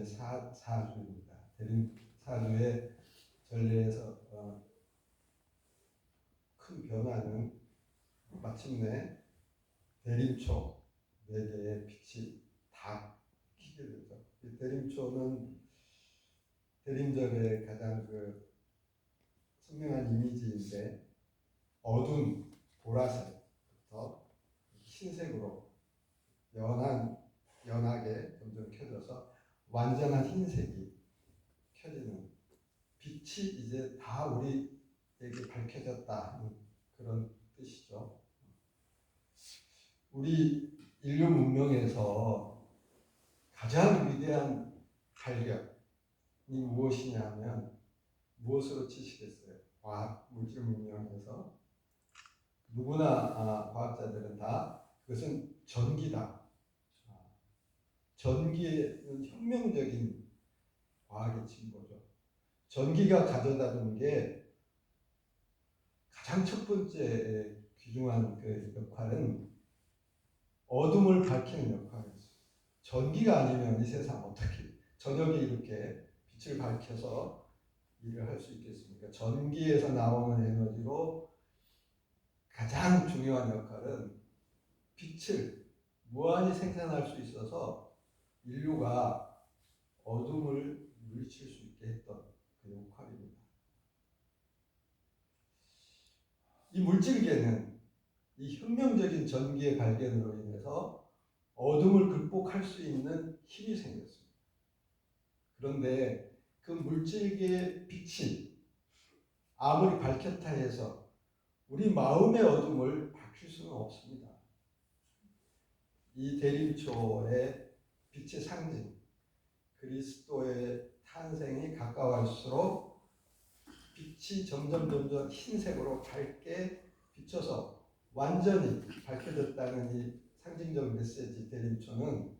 대림의 사주입니다. 대림 사주의 전례에서 큰 변화는 마침내 대림초 4개의 빛이 다 키게 되죠. 이 대림초는 대림절의 가장 선명한 이미지인데, 어두운 보라색부터 흰색으로 연하게 점점 켜져서 완전한 흰색이 켜지는, 빛이 이제 다 우리에게 밝혀졌다 하는 그런 뜻이죠. 우리 인류 문명에서 가장 위대한 발견이 무엇이냐 하면 무엇으로 치시겠어요? 과학, 물질 문명에서 누구나 과학자들은 다 그것은 전기다. 전기는 혁명적인 과학의 진보죠. 전기가 가져다 준 게 가장 첫 번째 귀중한 그 역할은 어둠을 밝히는 역할이었어요. 전기가 아니면 이 세상 어떻게 저녁에 이렇게 빛을 밝혀서 일을 할 수 있겠습니까? 전기에서 나오는 에너지로 가장 중요한 역할은 빛을 무한히 생산할 수 있어서 인류가 어둠을 물리칠 수 있게 했던 그 역할입니다. 이 물질계는 이 혁명적인 전기의 발견으로 인해서 어둠을 극복할 수 있는 힘이 생겼습니다. 그런데 그 물질계의 빛이 아무리 밝혔다 해서 우리 마음의 어둠을 밝힐 수는 없습니다. 이 대림초의 빛의 상징, 그리스도의 탄생이 가까울수록 빛이 점점 흰색으로 밝게 비춰서 완전히 밝혀졌다는 이 상징적 메시지, 대림초는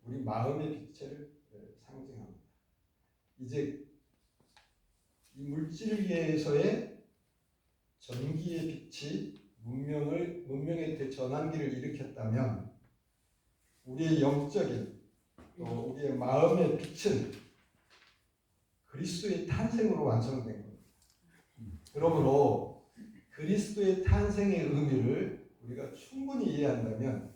우리 마음의 빛을 상징합니다. 이제 이 물질계에서의 전기의 빛이 문명의 대전환기를 일으켰다면, 우리의 영적인 또 우리의 마음의 빛은 그리스도의 탄생으로 완성된 겁니다. 그러므로 그리스도의 탄생의 의미를 우리가 충분히 이해한다면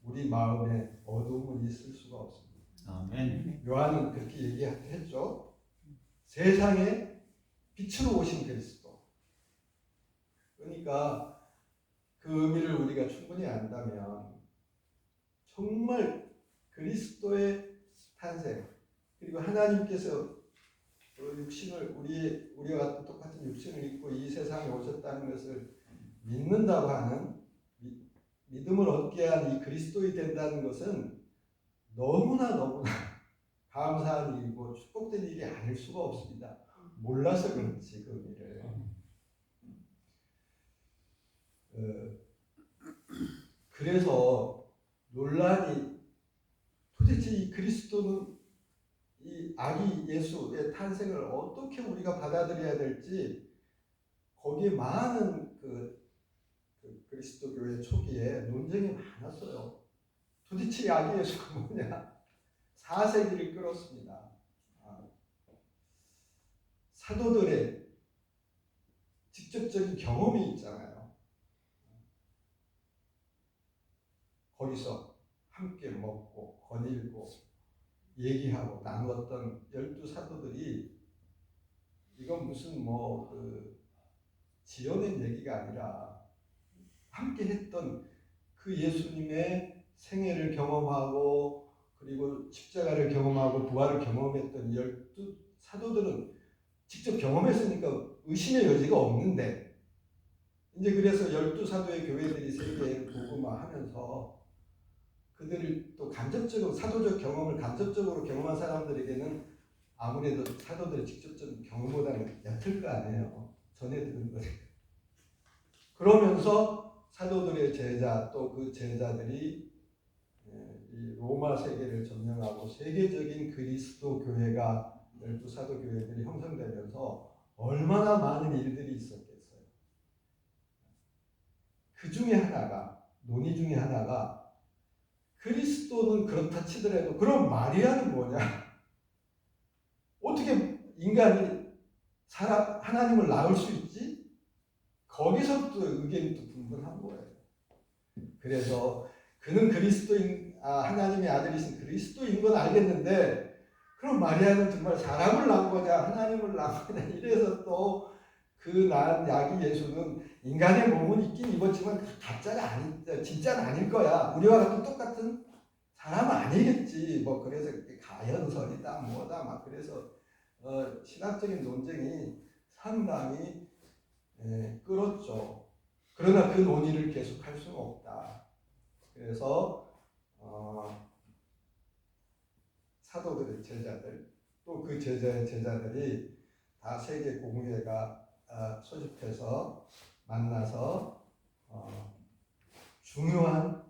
우리 마음에 어두움은 있을 수가 없습니다. 아멘. 요한은 그렇게 얘기했죠. 세상에 빛으로 오신 그리스도. 그러니까 그 의미를 우리가 충분히 안다면 정말 그리스도의 탄생, 그리고 하나님께서 육신을 우리와 똑같은 육신을 입고 이 세상에 오셨다는 것을 믿는다고 하는, 믿음을 얻게 한 이 그리스도이 된다는 것은 너무나 감사한 일이고 축복된 일이 아닐 수가 없습니다. 몰라서 그렇지 그 의미를. 그래서 논란이, 도대체 이 그리스도는, 이 아기 예수의 탄생을 어떻게 우리가 받아들여야 될지, 거기에 많은 그리스도 교회 초기에 논쟁이 많았어요. 도대체 이 아기 예수가 뭐냐? 4세기를 끌었습니다. 사도들의 직접적인 경험이 있잖아요. 거기서 함께 먹고 거닐고 얘기하고 나누었던 12사도들이 이건 무슨 지어낸 얘기가 아니라 함께 했던 그 예수님의 생애를 경험하고 그리고 십자가를 경험하고 부활을 경험했던 12사도들은 직접 경험했으니까 의심의 여지가 없는데, 이제 그래서 12사도의 교회들이 세계에 복음화하면서 그들을 또 간접적으로 사도적 경험을 간접적으로 경험한 사람들에게는 아무래도 사도들의 직접적인 경험보다는 얕을 거 아니에요. 전해 들은 거예요. 그러면서 사도들의 제자, 또 그 제자들이 이 로마 세계를 점령하고 세계적인 그리스도 교회가 12사도 교회들이 형성되면서 얼마나 많은 일들이 있었겠어요. 그 중에 하나가, 논의 중에 하나가, 그리스도는 그렇다 치더라도 그럼 마리아는 뭐냐? 인간이 하나님을 낳을 수 있지? 거기서부터 의견이 또 분분한 거예요. 그래서 그는 하나님의 아들이신 그리스도인 건 알겠는데, 그럼 마리아는 정말 사람을 낳은 거냐, 하나님을 낳은 거냐, 이래서 또 그 낳은 아기 예수는 인간의 몸은 있긴 입었지만 진짜는 아닐 거야. 우리와 같은 똑같은 사람은 아니겠지. 뭐 그래서 가연설이다 뭐다 막 그래서 신학적인 논쟁이 상당히 끌었죠. 그러나 그 논의를 계속할 수는 없다. 그래서 사도들의 제자들 또 그 제자의 제자들이 다 세계 공회가 소집해서 만나서 중요한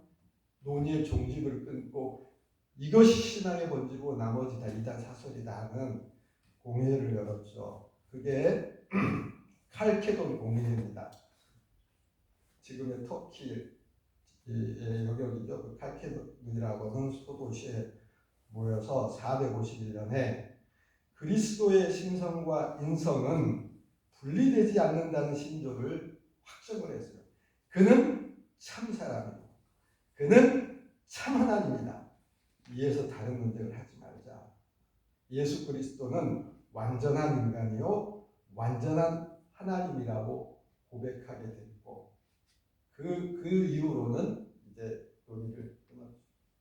논의의 종집을 끊고 이것이 신앙의 본질이고 나머지 다 이단 사설이다 하는 공회를 열었죠. 그게 칼케돈 공회입니다. 지금의 터키의 영역이죠. 그 칼케돈이라고 하는 소도시에 모여서 451년에 그리스도의 신성과 인성은 분리되지 않는다는 신조를 확정을 했어요. 그는 참 사람이고 그는 참 하나님이다. 이에서 다른 논쟁을 하지 말자. 예수 그리스도는 완전한 인간이요 완전한 하나님이라고 고백하게 됐고 그 이후로는 이제 논의를 끊었죠.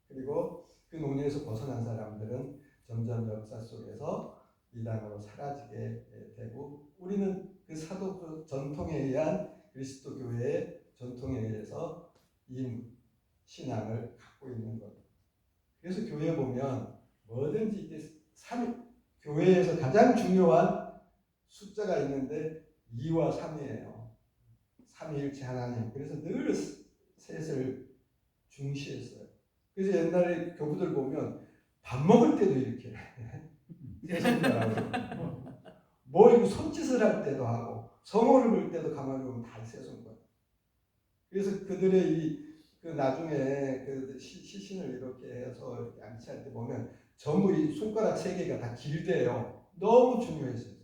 그리고 그 논의에서 벗어난 사람들은 점점 역사 속에서 이단으로 사라지게 되고 우리는 그 사도 전통에 의한 그리스도 교회의 전통에 의해서 이 신앙을 갖고 있는 것. 그래서 교회 보면 뭐든지 이게 교회에서 가장 중요한 숫자가 있는데 2와 3이에요. 삼위일체 하나님. 그래서 늘 셋을 중시했어요. 그래서 옛날에 교부들 보면 밥 먹을 때도 이렇게 세손가락으로 뭐 이거 손짓을 할 때도 하고 성호를 볼 때도 가만히 보면 다 세손가락. 그래서 그들의 그 나중에 그 시신을 이렇게 해서 이렇게 안치할 때 보면 전부 이 손가락 3개가 다 길대요. 너무 중요했어요.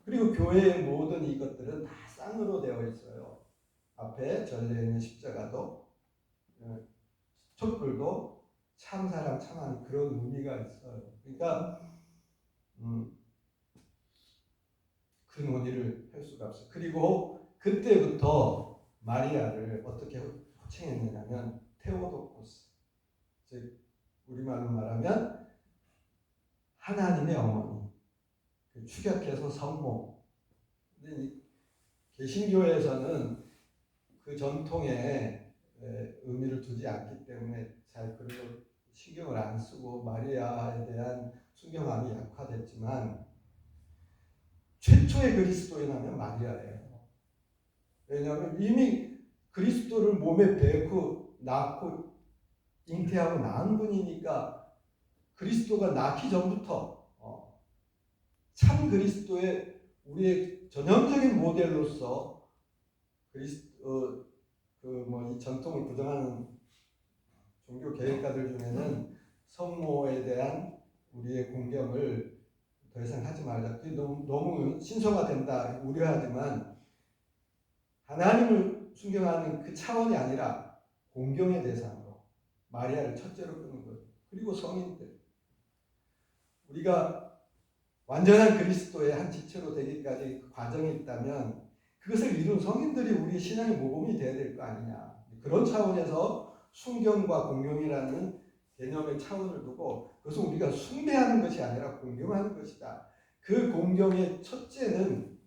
그리고 교회의 모든 이것들은 다 쌍으로 되어 있어요. 앞에 절려 있는 십자가도 촛불도 참 사람 참 하나님 그런 의미가 있어요. 그러니까 그 논의를 할 수가 없어요. 그리고 그때부터 마리아를 어떻게 호칭했느냐면 테오도코스, 즉 우리말로 말하면 하나님의 어머니, 축약해서 성모. 근데 이 개신교에서는 그 전통에 의미를 두지 않기 때문에 잘 그런 신경을 안 쓰고 마리아에 대한 순경함이 약화됐지만 최초의 그리스도인 하면 마리아예요. 왜냐하면 이미 그리스도를 몸에 배고 낳고 잉태하고 낳은 분이니까 그리스도가 낳기 전부터 참 그리스도의 우리의 전형적인 모델로서 이 전통을 부정하는 종교 계획가들 중에는 성모에 대한 우리의 공경을 더 이상 하지 말자. 그게 너무 신성화된다 우려하지만 하나님을 순경하는 그 차원이 아니라 공경의 대상으로 마리아를 첫째로 끄는 거예요. 그리고 성인들. 우리가 완전한 그리스도의 한 지체로 되기까지 그 과정이 있다면 그것을 이룬 성인들이 우리 신앙의 모범이 돼야 될 거 아니냐. 그런 차원에서 순경과 공경이라는 개념의 차원을 두고 그것은 우리가 숭배하는 것이 아니라 공경하는 것이다. 그 공경의 첫째는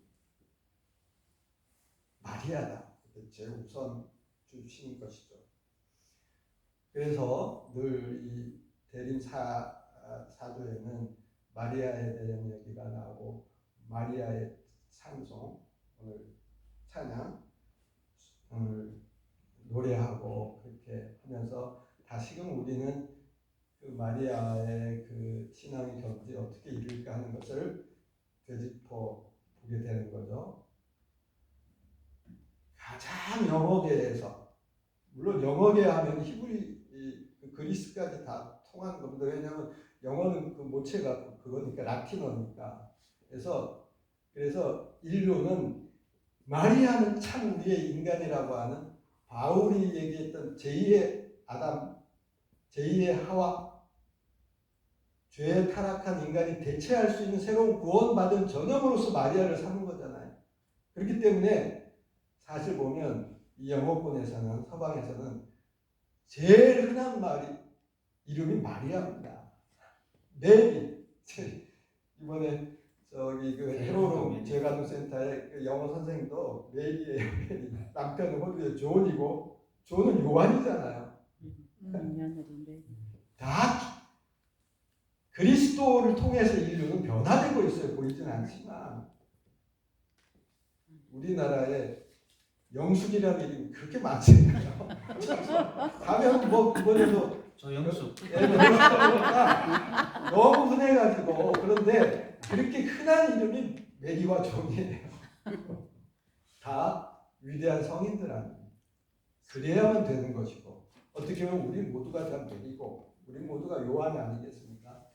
마리아다. 제일 우선 주신 것이죠. 그래서 늘 이 대림 사도에는 마리아에 대한 얘기가 나오고 마리아의 찬송, 오늘 찬양, 오늘 노래하고 그렇게 하면서 다시금 우리는 그 마리아의 그 신앙의 경지에 어떻게 이룰까 하는 것을 되짚어 보게 되는 거죠. 가장 영어계에서 물론 영어계 하면 히브리 그리스까지 다 통하는 겁니다. 왜냐하면 영어는 그 모체가 그거니까 라틴어니까 그래서 인류는 마리아는 참 우리의 인간이라고 하는 바울이 얘기했던 제2의 아담, 제2의 하와, 죄에 타락한 인간이 대체할 수 있는 새로운 구원받은 전형으로서 마리아를 삼은 거잖아요. 그렇기 때문에 사실 보면 이 영어권에서는, 서방에서는 제일 흔한 이름이 마리아입니다. 메리. 이번에 저기 그 헤로로 재가동센터의 그 영어 선생님도 메리예요. 메리. 남편은 호주의 존이고 존은 요한이잖아요. 다 그리스도를 통해서 인류는 변화되고 있어요. 보이진 않지만 우리나라에 영숙이라는 이름이 그렇게 많잖아요. 가면 뭐 그번에도 조영숙 너무 흔해가지고. 그런데 그렇게 흔한 이름이 메리와 존이에요. 다 위대한 성인들 아닙니까? 그래야만 되는 것이고, 어떻게 보면 우리 모두가 다 메리고 우리 모두가 요한이 아니겠습니까?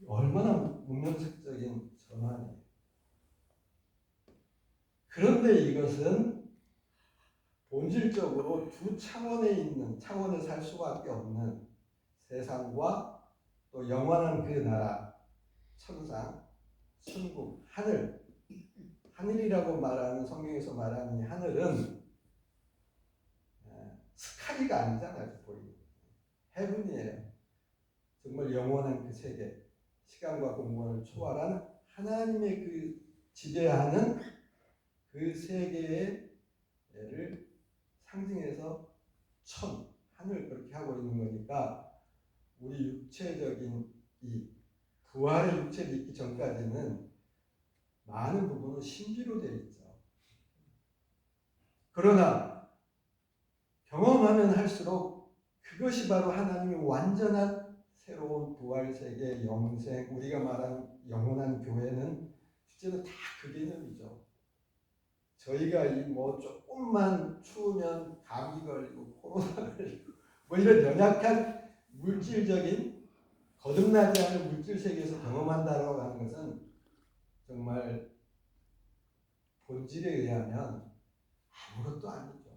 얼마나 문명적인 전환이에요. 그런데 이것은 본질적으로 두 차원에 살 수밖에 없는 세상과 또 영원한 그 나라, 천상, 천국, 하늘이라고 말하는, 성경에서 말하는 이 하늘은 스카이가 아니잖아요. 거의 헤븐이에요. 정말 영원한 그 세계, 시간과 공간을 초월한 하나님의 그 지배하는 그 세계를 상징해서 하늘 그렇게 하고 있는 거니까, 우리 육체적인 이 부활의 육체를 입기 전까지는 많은 부분은 신비로 되어 있죠. 그러나 경험하면 할수록 그것이 바로 하나님의 완전한 새로운 부활 세계, 영생, 우리가 말하는 영원한 교회는 실제로 다 그 개념이죠. 저희가 이 뭐 조금만 추우면 감기 걸리고 코로나 걸리고 뭐 이런 연약한 물질적인 거듭나지 않은 물질 세계에서 경험한다고 하는 것은 정말 본질에 의하면 아무것도 아니죠.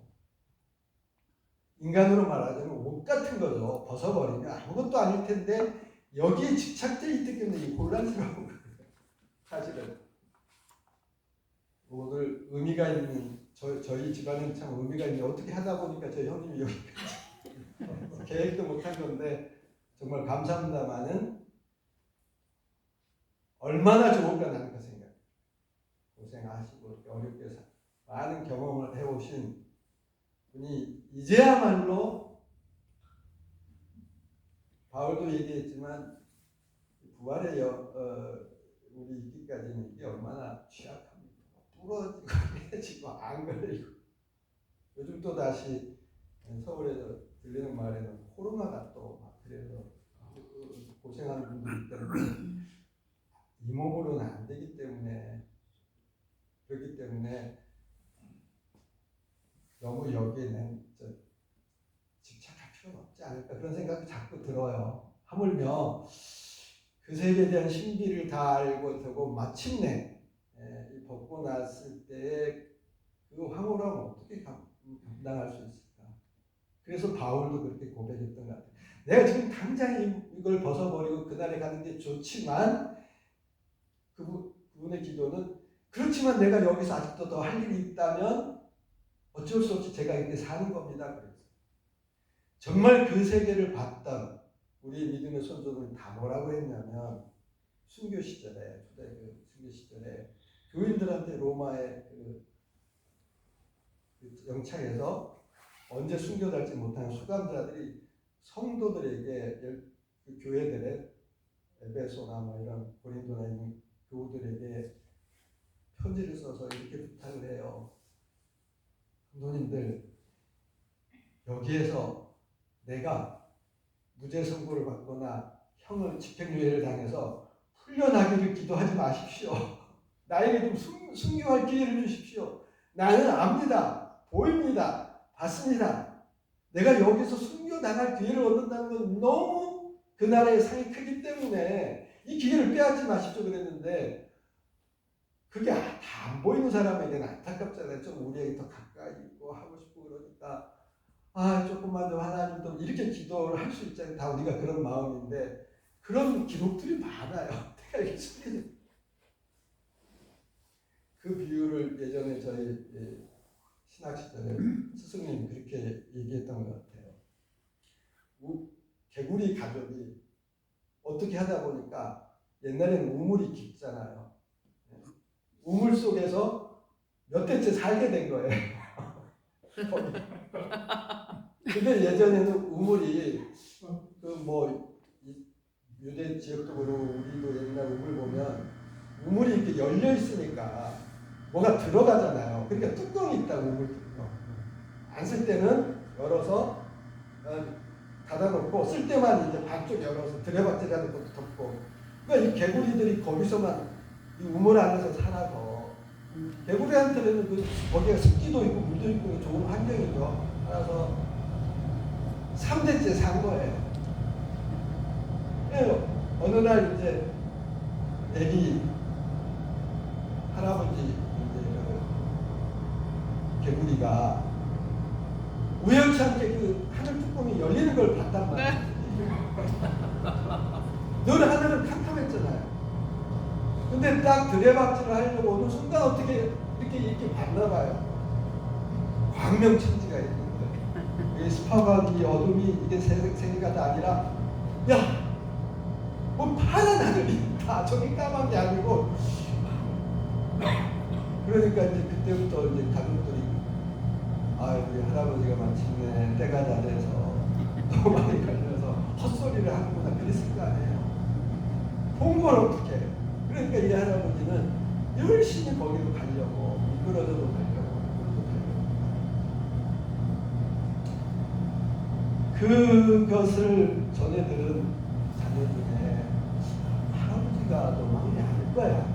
인간으로 말하자면 옷 같은 거죠. 벗어버리면 아무것도 아닐 텐데 여기에 집착되어 있기 때문에 이 혼란스러운 거예요. 사실은 오늘 의미가 있는 저희 집안은 참 의미가 있는, 어떻게 하다 보니까 저희 형님이 여기까지 계획도 못한 건데 정말 감사합니다마는 얼마나 좋을까 나는 그 생각. 고생하시고 어렵게 많은 경험을 해오신 분이 이제야말로, 바울도 얘기했지만 부활의 우리 있기까지는 이게 얼마나 취약합니까? 부러지고 깨지고 안 걸리고. 요즘 또 다시 서울에서 들리는 말에는 코로나가 또 막 그래서 고생하는 분들이 때문에 이 몸으로는 안 되기 때문에, 그렇기 때문에 너무 여기에 집착할 필요는 없지 않을까, 그런 생각이 자꾸 들어요. 하물며 그 세계에 대한 신비를 다 알고 되고 마침내 벗고 났을 때의 그 황홀함을 어떻게 감당할 수 있을까? 그래서 바울도 그렇게 고백했던 것 같아요. 내가 지금 당장 이걸 벗어버리고 그날에 가는 게 좋지만, 그분의 기도는 그렇지만 내가 여기서 아직도 더 할 일이 있다면 어쩔 수 없이 제가 이렇게 사는 겁니다. 그랬어요. 정말 그 세계를 봤던 우리 믿음의 선조들은 다 뭐라고 했냐면, 순교 시절에, 초대교회 순교 시절에 교인들한테 로마의 그 영창에서 언제 순교될지 못하는 수감자들이 성도들에게, 그 교회들의 에베소나 뭐 이런 고린도나 있는 교우들에게 편지를 써서 이렇게 부탁을 해요. 성도님들, 여기에서 내가 무죄 선고를 받거나 집행유예를 당해서 풀려나기를 기도하지 마십시오. 나에게 좀 순교할 기회를 주십시오. 나는 압니다. 보입니다. 봤습니다. 내가 여기서 순교당할 기회를 얻는다는 건 너무 그 나라의 상이 크기 때문에 이 기회를 빼앗지 마십시오. 그랬는데 그게 다 안 보이는 사람에게는 안타깝잖아요. 좀 우리에게 더 가까이 있고 하고 싶고 그러니까 조금만 더 하나님 좀 이렇게 기도를 할 수 있잖아요. 다 우리가 그런 마음인데 그런 기록들이 많아요. 내가 이렇게 그 비유를 예전에 저희 신학 시절에 스승님이 그렇게 얘기했던 것 같아요. 개구리 가족이 어떻게 하다 보니까 옛날에는 우물이 깊잖아요. 우물 속에서 몇 대째 살게 된 거예요. 근데 예전에는 우물이 유대 지역도 그렇고 우리도 옛날 우물 보면 우물이 이렇게 열려 있으니까 뭐가 들어가잖아요. 그러니까 뚜껑이 있다 우물 뚜껑. 안 쓸 때는 열어서 닫아놓고 쓸 때만 이제 반쪽 열어서 들여박질하는 것도 덮고. 그러니까 이 개구리들이 거기서만 이 우물 안에서 살아서 개구리한테는 거기가 습기도 있고 물도 있고 좋은 환경이죠. 따라서 3대째 산 거예요. 어느 날 이제 애기 할아버지 이제 개구리가 우연치 않게 그 하늘 뚜껑이 열리는 걸 봤단 말이에요. 늘 하늘은 캄캄했잖아요. 근데 딱 들여박질을 하려고 어느 순간 어떻게 이렇게 봤나 봐요. 광명천지가 있는 거예요. 이 습하고 이 어둠이 이게 세계가 다 아니라 뭐 파란 하늘이 있다. 저기 까만 게 아니고. 그러니까 이제 그때부터 이제 가족들이 우리 할아버지가 마침내 때가 다 돼서 너무 많이 걸려서 헛소리를 하는구나 그랬을 거 아니에요. 홍보를 어떻게 해. 그러니까 이 할아버지는 열심히 거기로 가려고 미끄러져도 가려고 그것을 전해 들은 자녀 중에 할아버지가 너 막내 아닐 거야.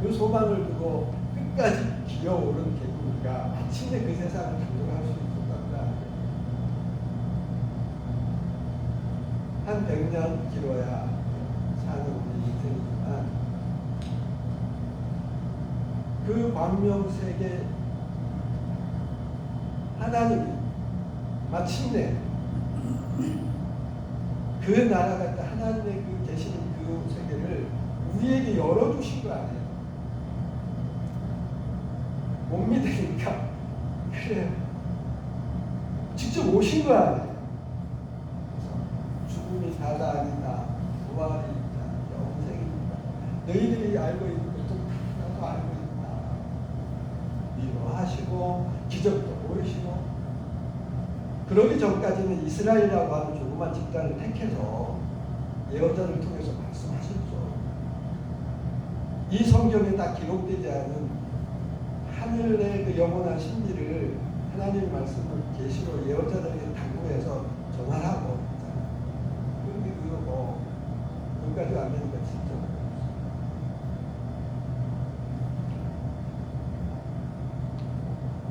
그 소망을 두고 끝까지 기어오른 개구리가 마침내 그 세상을 감동할 수 있었단다. 한 100년 길어야 사는 우리 인생이지만 그 광명세계 하나님이 마침내 그 나라가 하나님의 그 계시는 그 세계를 우리에게 열어주신 거 아니에요. 못 믿으니까 그래 직접 오신 거 아니에요. 죽음이 다다 아니다. 부활이 있다. 영생입니다. 너희들이 알고 있는 것도 나도 알고 있다. 위로하시고 기적도 보이시고 그러기 전까지는 이스라엘이라고 하는 조그만 집단을 택해서 예언자를 통해서 말씀하셨죠. 이 성경에 딱 기록되지 않은 하늘의 그 영원한 진리를 하나님의 말씀을 계시로 예언자들에게 당부해서 전하라고 했잖아요. 그런데 그거 여기까지 안 되니까 진짜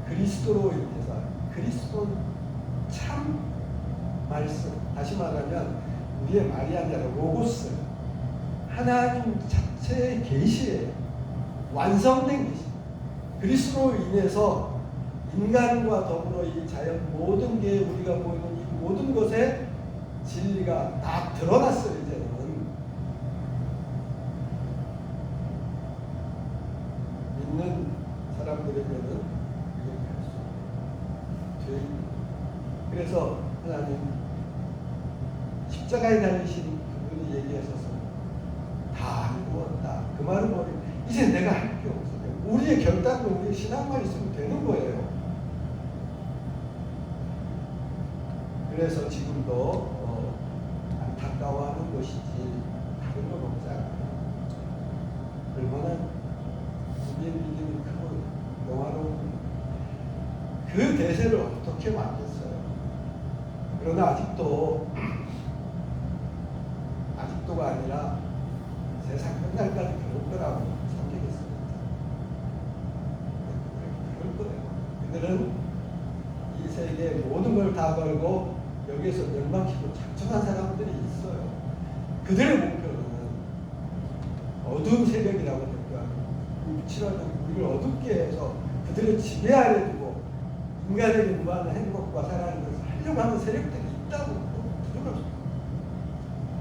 그리스도로 인해서 그리스도는 참 말씀, 다시 말하면 우리의 말이 아니라 로고스, 하나님 자체의 계시에 완성된 계시. 그리스도로 인해서 인간과 더불어 이 자연 모든 게 우리가 보이는 이 모든 것에 진리가 다 드러났어요. 이제는 믿는 사람들에게는 이렇게 수 있어요. 그래서 하나님 십자가에 달리신 그분이 얘기하셔서 다 이루었다. 그 말은 뭐예요? 이제 내가 할 게 없어요. 우리의 결단도 우리의 신앙만 있으면 되는 거예요. 그래서 지금도 안타까워하는 것이지 다른 건 없잖아요. 얼마나 우리의 믿음이 크고 영화로운 그 대세를 어떻게 만들었어요. 그러나 아직도가 아니라 세상 끝날까지 그럴 거라고 선택했습니다. 그럴 거예요. 그들은 이 세계에 모든 걸 다 걸고 여기에서 멸망시키고 작정한 사람들이 있어요. 그들의 목표는 어두운 세력이라고 대표하는 불칠하고 우리를 어둡게 해서 그들의 지배 아래 두고 인간에게 무한한 행복과 사랑을 하려고 하는 세력들이 있다고 부끄럽습니다.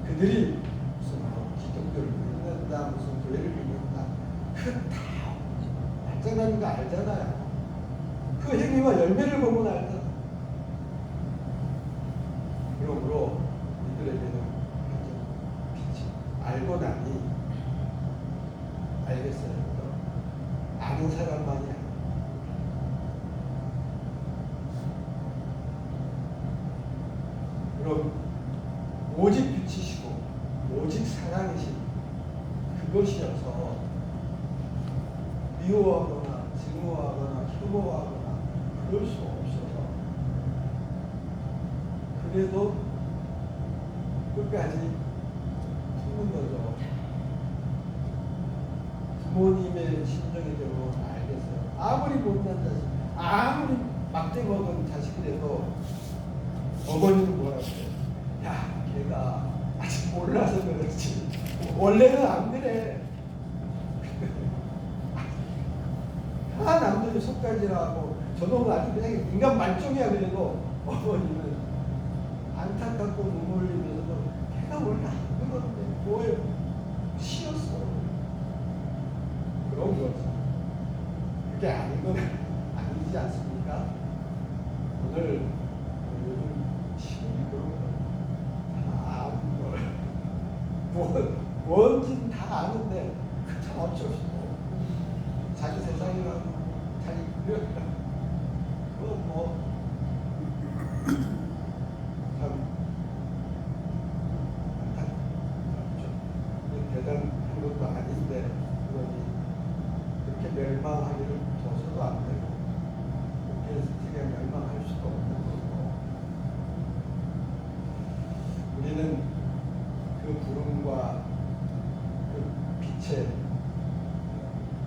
그들이 무슨 기독교를 믿는다, 무슨 교회를 믿는다, 그다 안전한 거 알잖아요. 그 행위와 열매를 보면 알잖아요. 그러므로 이들에게는 빛이 알고 나니 알겠어요. 아는 사람만이 알아요. 그럼 오직 빛이시고 오직 사랑이신 그것이어서 미워하거나 증오하거나 혐오하거나 그럴 수 없어서 그래도 끝까지 품는 거죠. 부모님의 심정이 되면 알겠어요. 아무리 못난 자식, 아무리 막대 먹은 자식이라도 어머니는 뭐라고 해요? 야, 걔가 아직 몰라서 그렇지. 원래는 안 그래. 다 남들이 속까지라고 저놈은 아주 그냥 인간 말종이야. 그래도 어머니는 안타깝고 눈물 흘리면서도 걔가 원래 안 그런데 뭐예요? 쉬었어. 그런 거지. 그게 아닌 건 아니지 않습니까? 오늘 요즘 시국이 그런 거다 아는 걸 뭔진 다 아는데 참 어쩔 수 없어. 자기 세상이라고 자기 그려라. 그건 뭐 참 안타깝죠. 대단한 것도 아닌데 그러니 그렇게 멸망하기를 둬서도 안 되고 그렇게 세계가 멸망할 수도 없는 거고 우리는 그 구름과 그 빛에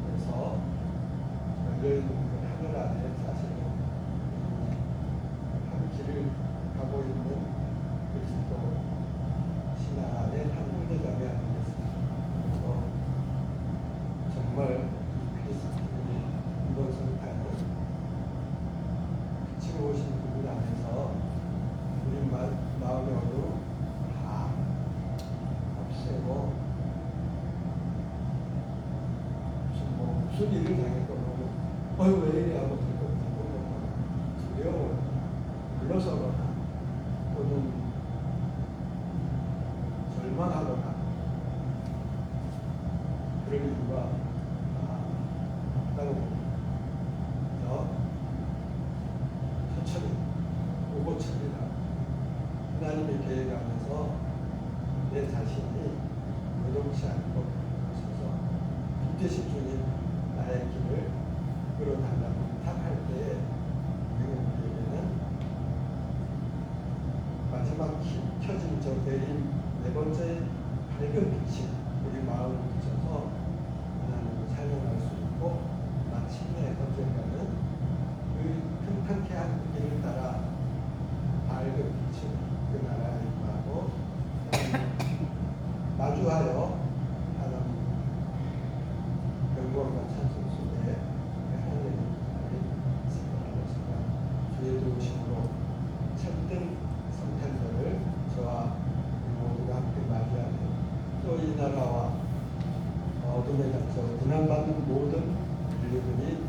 그래서 열려있는 그 하늘 안에 사실은 한 길을 가고 있는 그리스도 신앙 안에 한 형제자매 아니겠습니까? 그래서 정말 그리스도인이 이번 성탄을 빛으로 오신 그분 안에서 우리 마음의 어두움 다 없애고 무슨 일을 당했고 왜 이래 하고 들고 두려워 물러서거나 또는 절망하거나 그럴 이유가 없다고 봅니다. 천천히 오고천리라 하나님의 계획 안에서 내 자신이 요동치 않고 서서 빛되신 주님 나의 길을 끌어달라고 부탁할 때에 우리에게는 마지막 켜진 저 내린 네 번째 밝은 빛이 우리 마음을 비춰서 하나님을 찬양할 수 있고 마침내 언젠가는 그 평탄케 한 길을 따라 밝은 빛을 그 나라에 임하고 마주하여 하나님 영광과 찬송 속에 하나님의 생각하면서 주의 도우심으로 참된 성탄절을 저와 모두가 함께 맞이하며 또 이 나라와 어둠에 갇혀 고난받는 모든 인류들이